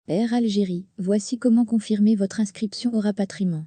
Air Algérie, voici comment confirmer votre inscription au rapatriement.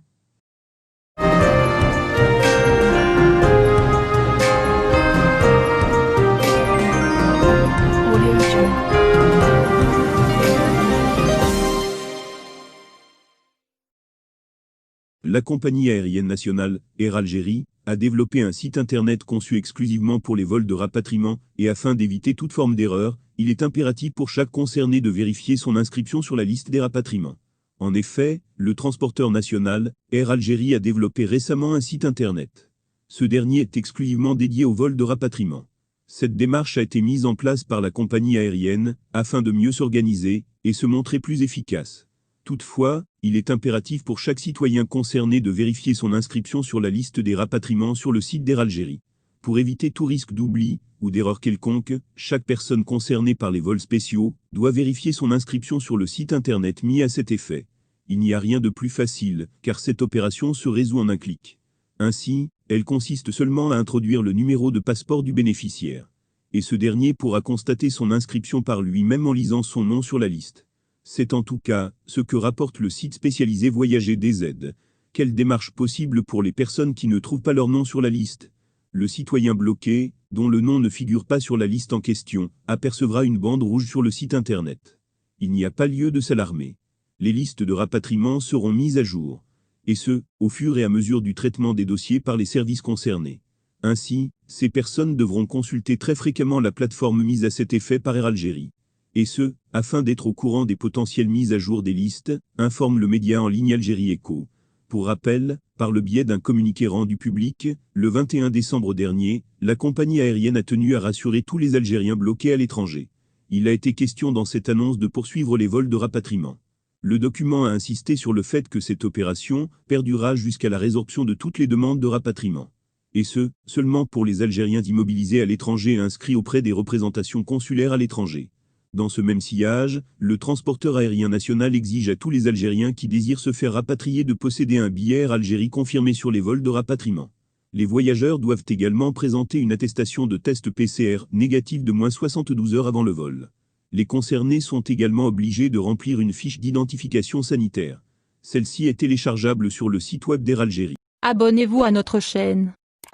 La compagnie aérienne nationale, Air Algérie, a développé un site internet conçu exclusivement pour les vols de rapatriement, et afin d'éviter toute forme d'erreur, il est impératif pour chaque concerné de vérifier son inscription sur la liste des rapatriements. En effet, le transporteur national, Air Algérie, a développé récemment un site internet. Ce dernier est exclusivement dédié aux vols de rapatriement. Cette démarche a été mise en place par la compagnie aérienne, afin de mieux s'organiser, et se montrer plus efficace. Toutefois, il est impératif pour chaque citoyen concerné de vérifier son inscription sur la liste des rapatriements sur le site d'Air Algérie. Pour éviter tout risque d'oubli ou d'erreur quelconque, chaque personne concernée par les vols spéciaux doit vérifier son inscription sur le site internet mis à cet effet. Il n'y a rien de plus facile, car cette opération se résout en un clic. Ainsi, elle consiste seulement à introduire le numéro de passeport du bénéficiaire. Et ce dernier pourra constater son inscription par lui-même en lisant son nom sur la liste. C'est en tout cas ce que rapporte le site spécialisé Voyager DZ. Quelle démarche possible pour les personnes qui ne trouvent pas leur nom sur la liste? Le citoyen bloqué, dont le nom ne figure pas sur la liste en question, apercevra une bande rouge sur le site internet. Il n'y a pas lieu de s'alarmer. Les listes de rapatriement seront mises à jour. Et ce, au fur et à mesure du traitement des dossiers par les services concernés. Ainsi, ces personnes devront consulter très fréquemment la plateforme mise à cet effet par Air Algérie. Et ce, afin d'être au courant des potentielles mises à jour des listes, informe le média en ligne Algérie Echo. Pour rappel, par le biais d'un communiqué rendu public, le 21 décembre dernier, la compagnie aérienne a tenu à rassurer tous les Algériens bloqués à l'étranger. Il a été question dans cette annonce de poursuivre les vols de rapatriement. Le document a insisté sur le fait que cette opération perdurera jusqu'à la résorption de toutes les demandes de rapatriement. Et ce, seulement pour les Algériens immobilisés à l'étranger et inscrits auprès des représentations consulaires à l'étranger. Dans ce même sillage, le transporteur aérien national exige à tous les Algériens qui désirent se faire rapatrier de posséder un billet Air Algérie confirmé sur les vols de rapatriement. Les voyageurs doivent également présenter une attestation de test PCR négatif de moins 72 heures avant le vol. Les concernés sont également obligés de remplir une fiche d'identification sanitaire. Celle-ci est téléchargeable sur le site web d'Air Algérie. Abonnez-vous à notre chaîne.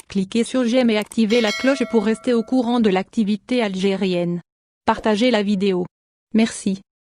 Cliquez sur j'aime et activez la cloche pour rester au courant de l'activité algérienne. Partagez la vidéo. Merci.